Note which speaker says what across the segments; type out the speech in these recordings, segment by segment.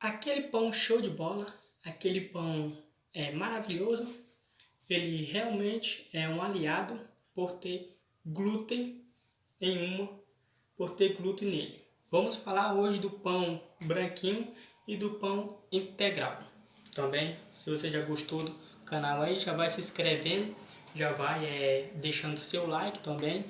Speaker 1: Aquele pão show de bola, aquele pão maravilhoso, ele realmente é um aliado por ter glúten por ter glúten nele. Vamos falar hoje do pão branquinho e do pão integral. Também, se você já gostou do canal aí, já vai se inscrevendo, já vai deixando seu like também,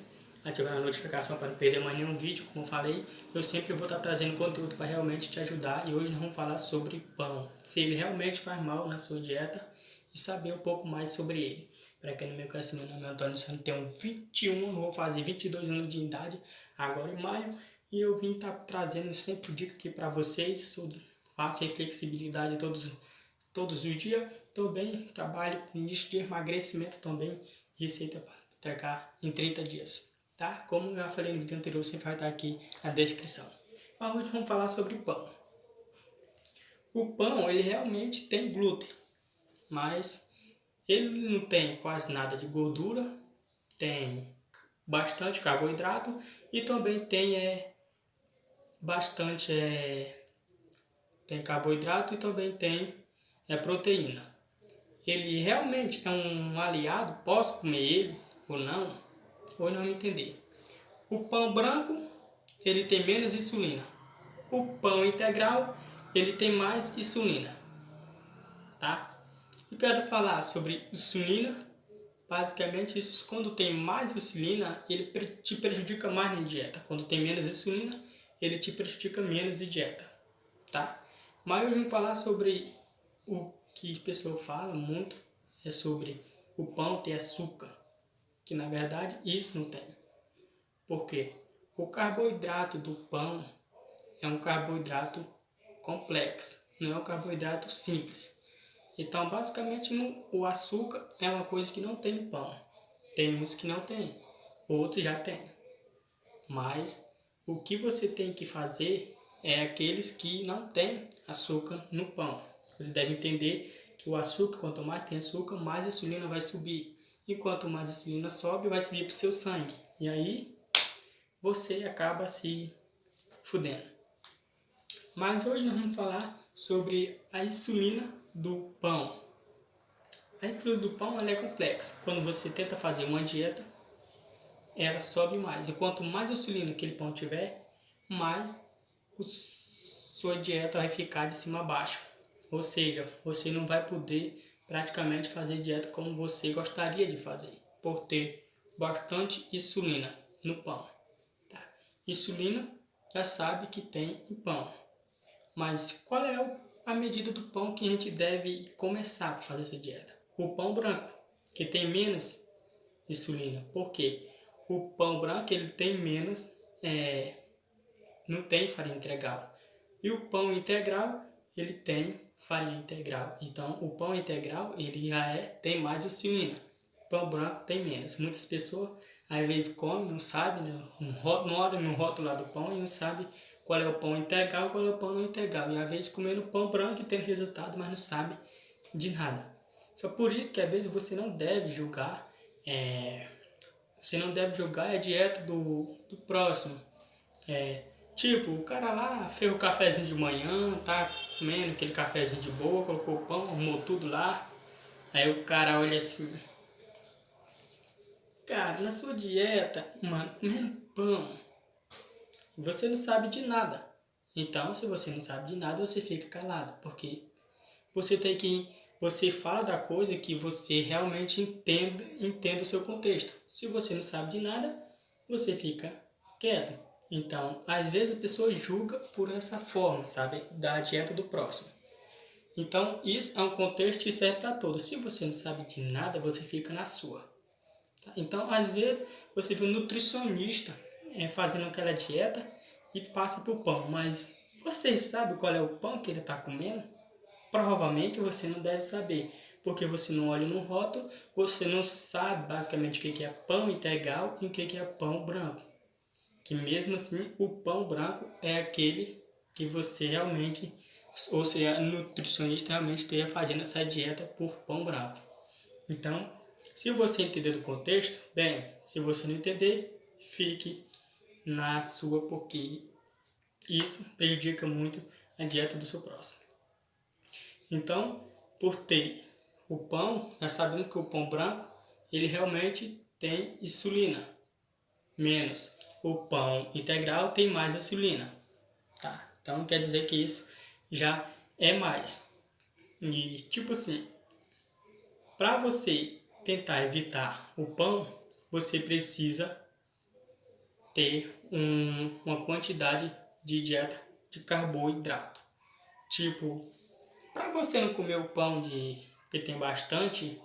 Speaker 1: ativando a notificação para não perder mais nenhum vídeo. Como eu falei, eu sempre vou estar trazendo conteúdo para realmente te ajudar, e hoje nós vamos falar sobre pão, se ele realmente faz mal na sua dieta e saber um pouco mais sobre ele. Para quem não me conhece, meu nome é Antônio Santos, tenho 21, vou fazer 22 anos de idade agora em maio, e eu vim estar trazendo sempre dica aqui para vocês sobre fácil e flexibilidade todos os dias. Também trabalho com nicho de emagrecimento também, receita para entregar em 30 dias, tá? Como eu já falei no vídeo anterior, sempre vai estar aqui na descrição. Mas hoje vamos falar sobre pão. O pão, ele realmente tem glúten, mas ele não tem quase nada de gordura, tem bastante carboidrato e também tem bastante tem carboidrato e também tem proteína. Ele realmente é um aliado, posso comer ele ou não? Ou não entender. O pão branco, ele tem menos insulina. O pão integral, ele tem mais insulina, tá? Eu quero falar sobre insulina. Basicamente, isso, quando tem mais insulina, ele te prejudica mais na dieta. Quando tem menos insulina, ele te prejudica menos em dieta, tá? Mas eu vim falar sobre o que a pessoa fala muito, é sobre o pão ter açúcar, que na verdade isso não tem. Por quê? O carboidrato do pão é um carboidrato complexo, não é um carboidrato simples. Então, basicamente, o açúcar é uma coisa que não tem no pão. Tem uns que não tem, outros já tem. Mas o que você tem que fazer é aqueles que não tem açúcar no pão. Você deve entender que o açúcar, quanto mais tem açúcar, mais a insulina vai subir. E quanto mais a insulina sobe, vai subir para o seu sangue. E aí você acaba se fudendo. Mas hoje nós vamos falar sobre a insulina do pão. A insulina do pão ela é complexa. Quando você tenta fazer uma dieta, ela sobe mais. E quanto mais insulina aquele pão tiver, mais sua dieta vai ficar de cima a baixo. Ou seja, você não vai poder praticamente fazer dieta como você gostaria de fazer, por ter bastante insulina no pão. Tá? Insulina já sabe que tem em pão. Mas qual é a medida do pão que a gente deve começar para fazer essa dieta? O pão branco, que tem menos insulina. Por quê? O pão branco ele tem menos, não tem farinha integral. E o pão integral, ele tem farinha integral. Então, o pão integral, ele já tem mais insulina. O pão branco tem menos. Muitas pessoas, às vezes, comem, não sabem, né? Não olham no rótulo lá do pão e não sabem qual é o pão integral e qual é o pão não integral. E às vezes comendo pão branco e tendo resultado, mas não sabe de nada. Só por isso que às vezes você não deve julgar, a dieta do próximo. Tipo, o cara lá fez o cafezinho de manhã, tá comendo aquele cafezinho de boa, colocou o pão, arrumou tudo lá. Aí o cara olha assim, cara, na sua dieta, mano, comendo pão, você não sabe de nada. Então, se você não sabe de nada, você fica calado, porque você fala da coisa que você realmente entende o seu contexto. Se você não sabe de nada, você fica quieto. Então, às vezes a pessoa julga por essa forma, sabe? Da dieta do próximo. Então, isso é um contexto que serve para todos. Se você não sabe de nada, você fica na sua. Tá? Então, às vezes, você vê um nutricionista fazendo aquela dieta e passa para o pão. Mas você sabe qual é o pão que ele está comendo? Provavelmente você não deve saber, porque você não olha no rótulo, você não sabe basicamente o que é pão integral e o que é pão branco. Que mesmo assim, o pão branco é aquele que você realmente, ou seja, nutricionista realmente esteja fazendo essa dieta por pão branco. Então, se você entender do contexto, bem, se você não entender, fique na sua, porque isso prejudica muito a dieta do seu próximo. Então, por ter o pão, nós sabemos que o pão branco, ele realmente tem insulina, menos o pão integral tem mais insulina, tá? Então quer dizer que isso já é mais. E tipo assim, para você tentar evitar o pão, você precisa ter uma quantidade de dieta de carboidrato. Tipo, para você não comer o pão que tem bastante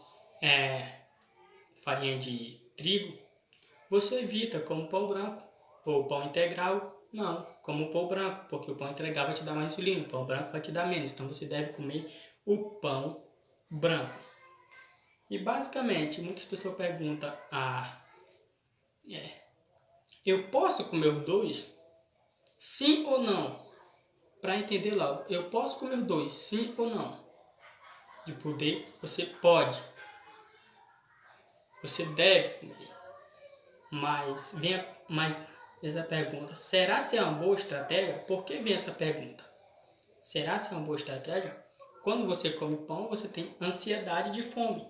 Speaker 1: farinha de trigo, você evita como pão branco ou pão integral. Não, como pão branco, porque o pão integral vai te dar mais insulina, o pão branco vai te dar menos. Então você deve comer o pão branco. E basicamente, muitas pessoas perguntam, eu posso comer os dois? Sim ou não? Para entender logo, eu posso comer os dois, sim ou não? De poder, você pode. Você deve comer. Mas essa pergunta, será se é uma boa estratégia? Por que vem essa pergunta? Será se é uma boa estratégia? Quando você come pão, você tem ansiedade de fome.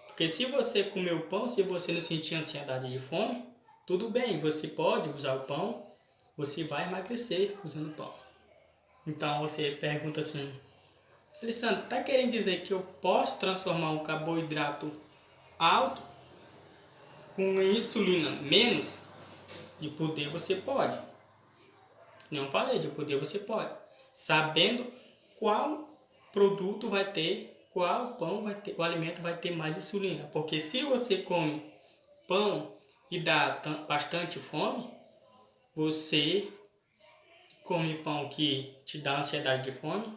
Speaker 1: Porque se você comer o pão, se você não sentir ansiedade de fome, tudo bem, você pode usar o pão, você vai emagrecer usando o pão. Então você pergunta assim, Alessandro, está querendo dizer que eu posso transformar um carboidrato alto com insulina menos? De poder você pode. Não falei, de poder você pode. Sabendo qual produto vai ter, qual pão vai ter, o alimento vai ter mais insulina. Porque se você come pão e dá bastante fome, você come pão que te dá ansiedade de fome,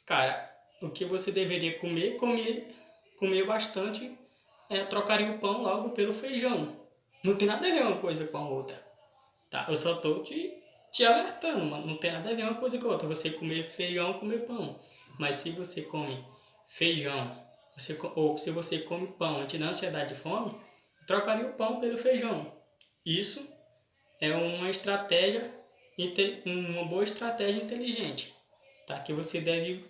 Speaker 1: cara, o que você deveria comer bastante, trocaria o pão logo pelo feijão. Não tem nada a ver uma coisa com a outra. Tá? Eu só tô te alertando, mano. Não tem nada a ver uma coisa com a outra. Você comer feijão, comer pão. Mas se você come feijão, ou se você come pão e te dá ansiedade de fome, trocaria o pão pelo feijão. Isso é uma estratégia, uma boa estratégia inteligente, tá? Que você deve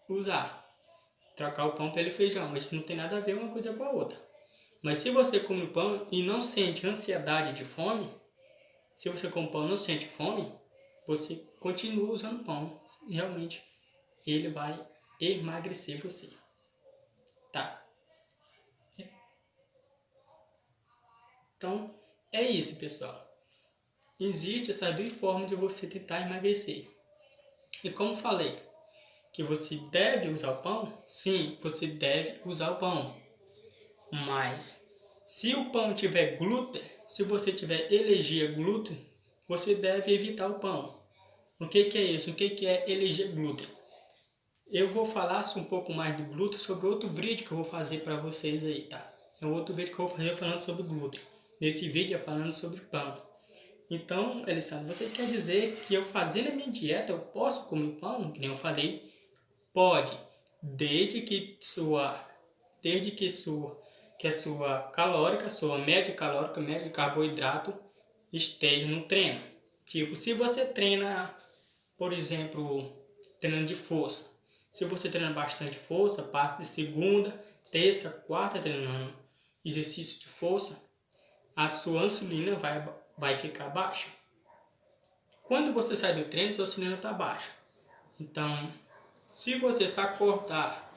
Speaker 1: usar. Trocar o pão pelo feijão, mas isso não tem nada a ver uma coisa com a outra. Mas se você come pão e não sente ansiedade de fome, se você come pão e não sente fome, você continua usando pão. Realmente, ele vai emagrecer você. Tá? Então, é isso, pessoal. Existem essas duas formas de você tentar emagrecer. E como falei, que você deve usar o pão? Sim, você deve usar o pão. Mas, se o pão tiver glúten, se você tiver alergia a glúten, você deve evitar o pão. O que é isso? O que é alergia a glúten? Eu vou falar um pouco mais do glúten sobre outro vídeo que eu vou fazer para vocês aí, tá? É outro vídeo que eu vou fazer falando sobre glúten. Nesse vídeo é falando sobre pão. Então, Alessandro, você quer dizer que eu fazendo a minha dieta, eu posso comer pão? Que nem eu falei, pode, desde que a sua calórica, sua média calórica, média de carboidrato esteja no treino. Tipo, se você treina, por exemplo, treinando de força. Se você treina bastante força, passa de segunda, terça, quarta treinando exercício de força, a sua insulina vai ficar baixa. Quando você sai do treino, sua insulina está baixa. Então, se você se acordar,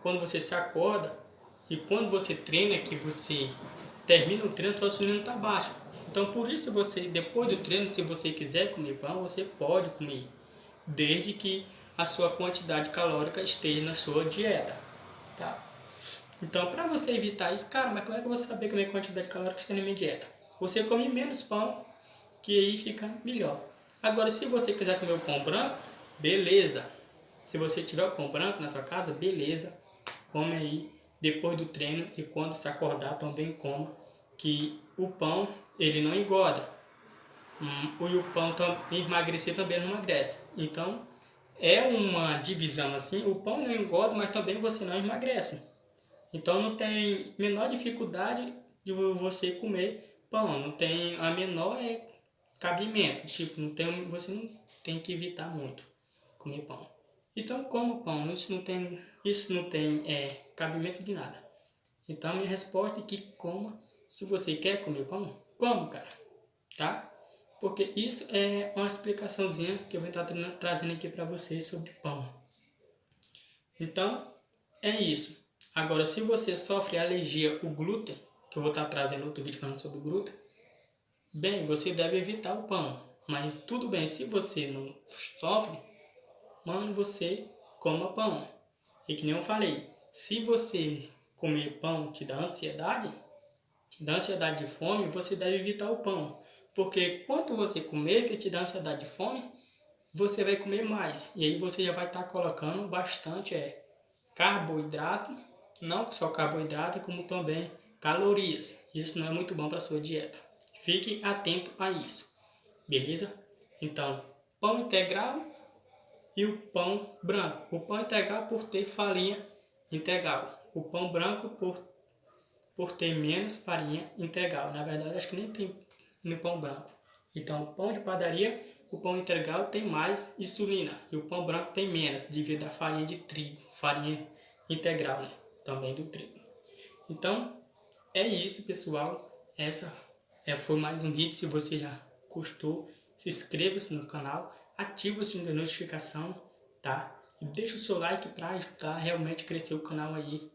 Speaker 1: quando você se acorda e quando você treina, que você termina o treino, sua insulina está baixa. Então, por isso você, depois do treino, se você quiser comer pão, você pode comer, desde que a sua quantidade calórica esteja na sua dieta, tá? Então, para você evitar isso, cara, mas como é que eu vou saber como é a quantidade calórica está na minha dieta? Você come menos pão, que aí fica melhor. Agora, se você quiser comer o pão branco, beleza. Se você tiver o pão branco na sua casa, beleza. Come aí depois do treino e quando se acordar também coma, que o pão, ele não engorda. E o pão emagrecer também não emagrece. Então, é uma divisão assim, o pão não engorda, mas também você não emagrece. Então não tem menor dificuldade de você comer pão, não tem a menor cabimento, tipo, você não tem que evitar muito comer pão. Então coma pão, isso não tem cabimento de nada. Então minha resposta é que coma. Se você quer comer pão, coma, cara, tá? Porque isso é uma explicaçãozinha que eu vou estar trazendo aqui para vocês sobre pão. Então, é isso. Agora, se você sofre alergia ao glúten, que eu vou estar trazendo outro vídeo falando sobre glúten, bem, você deve evitar o pão. Mas tudo bem, se você não sofre, mano, você coma pão. E que nem eu falei, se você comer pão te dá ansiedade de fome, você deve evitar o pão. Porque quanto você comer que te dá ansiedade de fome, você vai comer mais. E aí você já vai estar colocando bastante carboidrato, não só carboidrato, como também calorias. Isso não é muito bom para a sua dieta. Fique atento a isso, beleza? Então, pão integral e o pão branco. O pão integral por ter farinha integral. O pão branco por ter menos farinha integral. Na verdade, acho que nem tem no pão branco. Então, o pão de padaria, o pão integral tem mais insulina e o pão branco tem menos, devido à farinha de trigo, farinha integral, né? Também do trigo. Então, é isso, pessoal. Essa foi mais um vídeo. Se você já gostou, se inscreva-se no canal, ative o sininho da notificação, tá? E deixa o seu like para ajudar realmente a crescer o canal aí.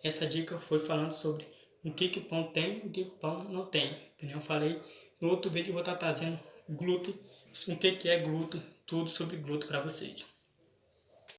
Speaker 1: Essa dica foi falando sobre o que o pão tem e o que o pão não tem. Como eu falei, no outro vídeo eu vou estar trazendo glúten, o que é glúten, tudo sobre glúten para vocês.